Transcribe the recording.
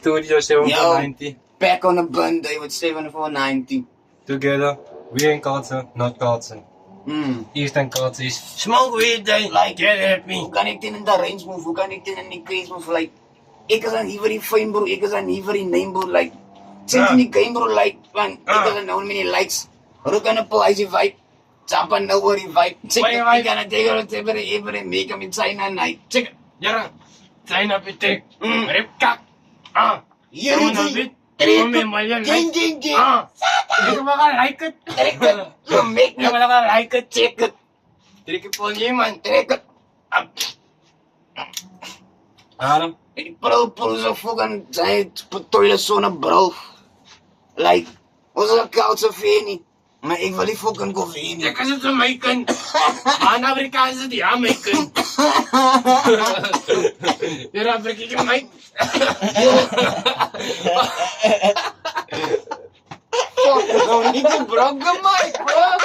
Studio Yo, 7490. back on the Bunday with 7490. Together, we in culture, not culture. Eastern culture is smoke weed, they Like, can't help me. hoe kan ik dit in de range move? Hoe kan ik dit in die case move? Like, ik is aan hier voor die fame bro, ik is aan hier voor die name bro. Like, sinds in die game bro, like, man, ik is aan nou many likes. Rook aan de policy vibe. Chop aan nou voor die vibe. Check it, ik aan het tegen het even make hem in China night. Check it, jara. China pitek, rip kak. Hier Kamu is nabit, die. kamu may malyan Ging, like. ging, ging. Hindi ko maka-like it. Trek it. You make me Maka-like it. check it. Hindi ko po niya man. Trek it. Aram, Die bro, bro, zo fucking zijn toilet zo'n bro. Like, onze koudse veen niet. Maar ik wil die fucking koffie dia kasi Jamaican. Mana Amerikaanse di Jamaican. Jara pergi ke Mike. Fuck, bro, niet de bro gemaakt, bro.